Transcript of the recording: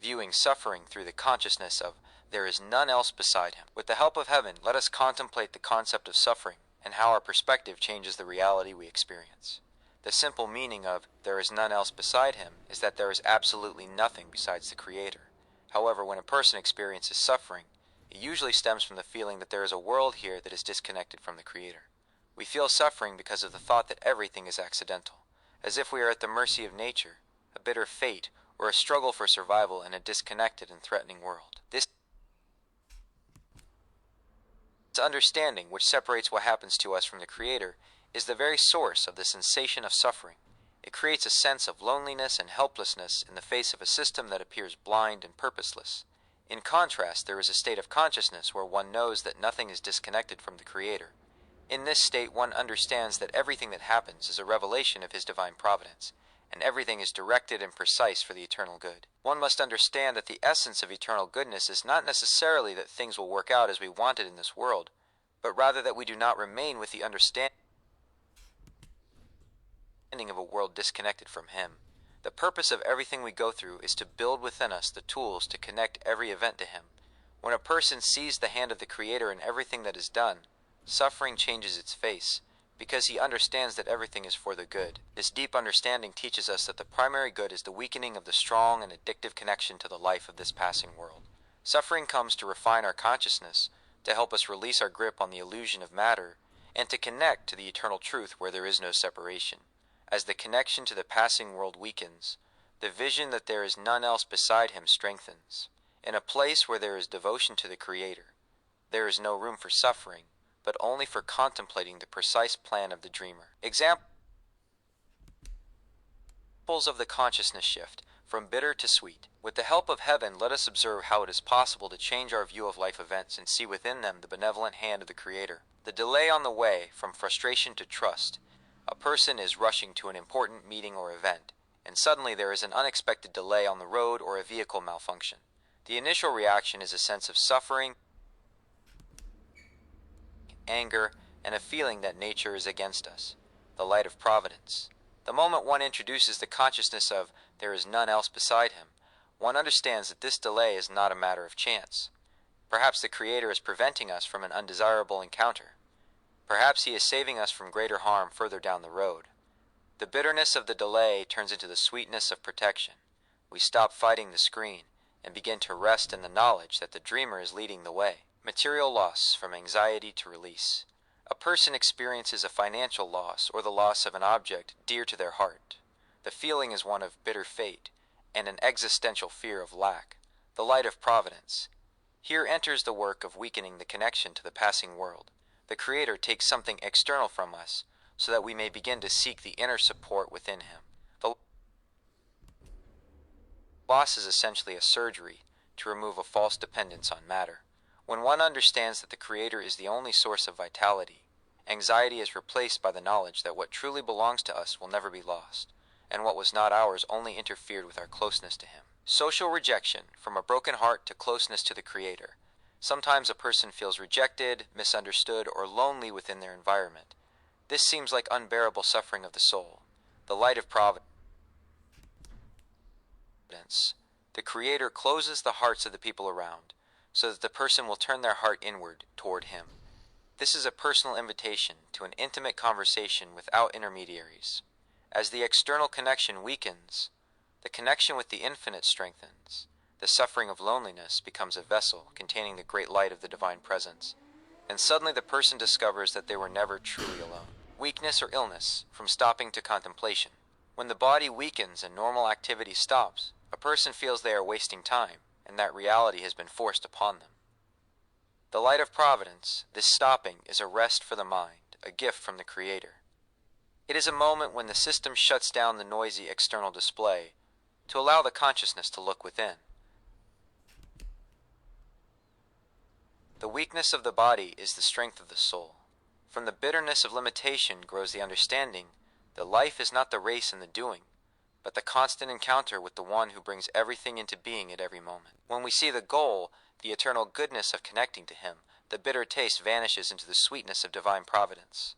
viewing suffering through the consciousness of there is none else beside him. With the help of heaven, let us contemplate the concept of suffering and how our perspective changes the reality we experience. The simple meaning of there is none else beside him is that there is absolutely nothing besides the Creator. However, when a person experiences suffering, it usually stems from the feeling that there is a world here that is disconnected from the Creator. We feel suffering because of the thought that everything is accidental, as if we are at the mercy of nature, a bitter fate, or a struggle for survival in a disconnected and threatening world. This understanding, which separates what happens to us from the Creator, is the very source of the sensation of suffering. It creates a sense of loneliness and helplessness in the face of a system that appears blind and purposeless. In contrast, there is a state of consciousness where one knows that nothing is disconnected from the Creator. In this state, one understands that everything that happens is a revelation of His divine providence, and everything is directed and precise for the eternal good. One must understand that the essence of eternal goodness is not necessarily that things will work out as we want it in this world, but rather that we do not remain with the understanding of a world disconnected from Him. The purpose of everything we go through is to build within us the tools to connect every event to Him. When a person sees the hand of the Creator in everything that is done, suffering changes its face, because he understands that everything is for the good. This deep understanding teaches us that the primary good is the weakening of the strong and addictive connection to the life of this passing world. Suffering comes to refine our consciousness, to help us release our grip on the illusion of matter, and to connect to the eternal truth where there is no separation. As the connection to the passing world weakens, the vision that there is none else beside Him strengthens. In a place where there is devotion to the Creator, there is no room for suffering, but only for contemplating the precise plan of the dreamer. Examples of the consciousness shift, from bitter to sweet. With the help of heaven, let us observe how it is possible to change our view of life events and see within them the benevolent hand of the Creator. The delay on the way, from frustration to trust. A person is rushing to an important meeting or event, and suddenly there is an unexpected delay on the road or a vehicle malfunction. The initial reaction is a sense of suffering, anger, and a feeling that nature is against us, the light of providence. The moment one introduces the consciousness of there is none else beside him, one understands that this delay is not a matter of chance. Perhaps the Creator is preventing us from an undesirable encounter. Perhaps He is saving us from greater harm further down the road. The bitterness of the delay turns into the sweetness of protection. We stop fighting the screen and begin to rest in the knowledge that the dreamer is leading the way. Material loss, from anxiety to release. A person experiences a financial loss or the loss of an object dear to their heart. The feeling is one of bitter fate and an existential fear of lack. The light of providence. Here enters the work of weakening the connection to the passing world. The Creator takes something external from us so that we may begin to seek the inner support within Him. The loss is essentially a surgery to remove a false dependence on matter. When one understands that the Creator is the only source of vitality, anxiety is replaced by the knowledge that what truly belongs to us will never be lost, and what was not ours only interfered with our closeness to Him. Social rejection, from a broken heart to closeness to the Creator. Sometimes a person feels rejected, misunderstood, or lonely within their environment. This seems like unbearable suffering of the soul. The light of providence. The Creator closes the hearts of the people around, so that the person will turn their heart inward toward Him. This is a personal invitation to an intimate conversation without intermediaries. As the external connection weakens, the connection with the infinite strengthens. The suffering of loneliness becomes a vessel containing the great light of the divine presence, and suddenly the person discovers that they were never truly alone. Weakness or illness, from stopping to contemplation. When the body weakens and normal activity stops, a person feels they are wasting time, and that reality has been forced upon them. The light of providence, this stopping, is a rest for the mind, a gift from the Creator. It is a moment when the system shuts down the noisy external display to allow the consciousness to look within. The weakness of the body is the strength of the soul. From the bitterness of limitation grows the understanding that life is not the race and the doing, but the constant encounter with the One who brings everything into being at every moment. When we see the goal, the eternal goodness of connecting to Him, the bitter taste vanishes into the sweetness of divine providence.